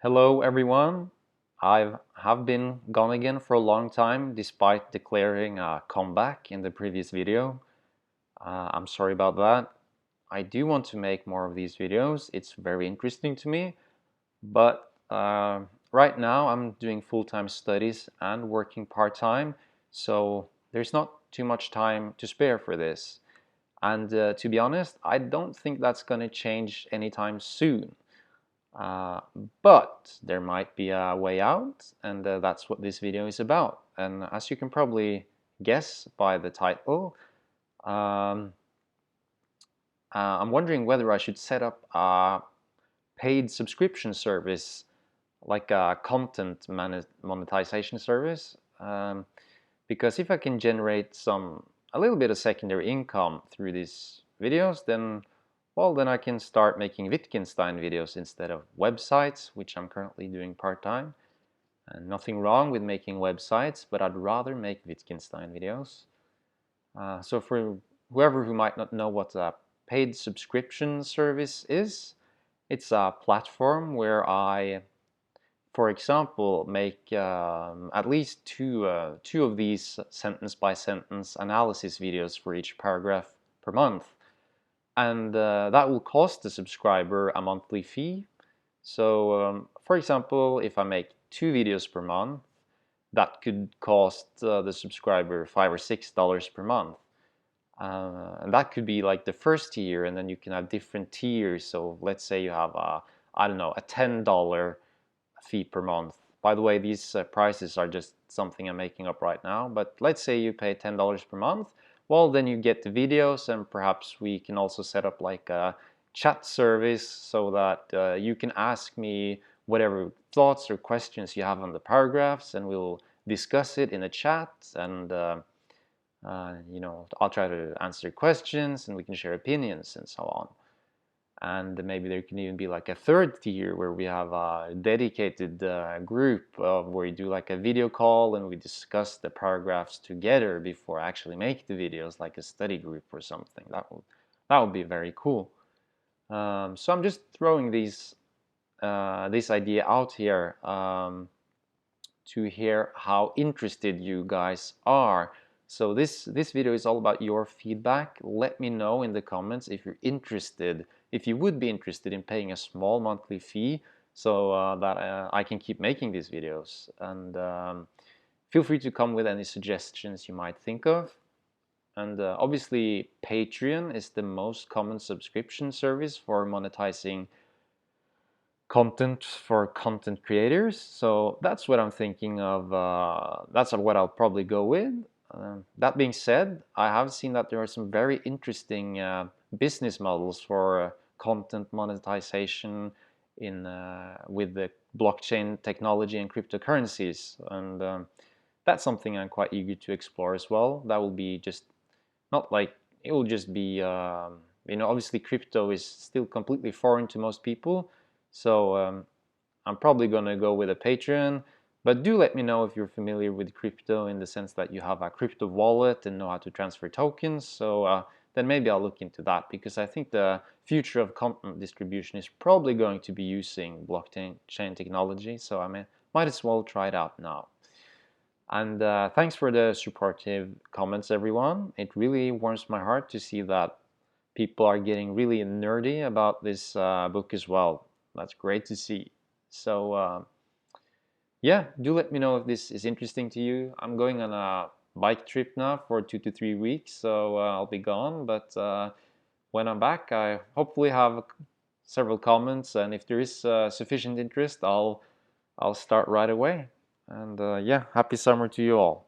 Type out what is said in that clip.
Hello everyone. I have been gone again for a long time despite declaring a comeback in the previous video. I'm sorry about that. I do want to make more of these videos. It's very interesting to me, but right now I'm doing full-time studies and working part-time, so there's not too much time to spare for this. And to be honest, I don't think that's going to change anytime soon. Uh, but there might be a way out, and that's what this video is about. And as you can probably guess by the title, um, I'm wondering whether I should set up a paid subscription service, like a content monetization service. Because if I can generate a little bit of secondary income through these videos, then well, then I can start making Wittgenstein videos instead of websites, which I'm currently doing part-time. And nothing wrong with making websites, but I'd rather make Wittgenstein videos. So for whoever who might not know what a paid subscription service is, it's a platform where I, for example, make at least two of these sentence-by-sentence analysis videos for each paragraph per month. And that will cost the subscriber a monthly fee. So for example, if I make 2 videos per month, that could cost the subscriber $5 or $6 per month. And that could be like the first tier, and then you can have different tiers. So let's say you have I don't know, a $10 fee per month. By the way, these prices are just something I'm making up right now, but let's say you pay $10 per month. Well, then you get the videos, and perhaps we can also set up like a chat service so that you can ask me whatever thoughts or questions you have on the paragraphs, and we'll discuss it in a chat. And I'll try to answer questions, and we can share opinions and so on. And maybe there can even be like a third tier where we have a dedicated group where we do like a video call and we discuss the paragraphs together before I actually make the videos, like a study group or something. That would be very cool. So I'm just throwing this idea out here to hear how interested you guys are. So this video is all about your feedback. Let me know in the comments if you're interested, if you would be interested in paying a small monthly fee so that I can keep making these videos. And feel free to come with any suggestions you might think of. And obviously Patreon is the most common subscription service for monetizing content for content creators. So that's what I'm thinking of. That's what I'll probably go with. That being said, I have seen that there are some very interesting business models for content monetization with the blockchain technology and cryptocurrencies, and that's something I'm quite eager to explore as well. That will be just not like it will just be obviously crypto is still completely foreign to most people, so I'm probably gonna go with a Patreon. But do let me know if you're familiar with crypto in the sense that you have a crypto wallet and know how to transfer tokens. So then maybe I'll look into that, because I think the future of content distribution is probably going to be using blockchain technology. So I might as well try it out now. And thanks for the supportive comments, everyone. It really warms my heart to see that people are getting really nerdy about this book as well. That's great to see. So yeah, do let me know if this is interesting to you. I'm going on a bike trip now for 2 to 3 weeks, so I'll be gone. But when I'm back, I hopefully have several comments, and if there is sufficient interest, I'll start right away. And yeah, happy summer to you all.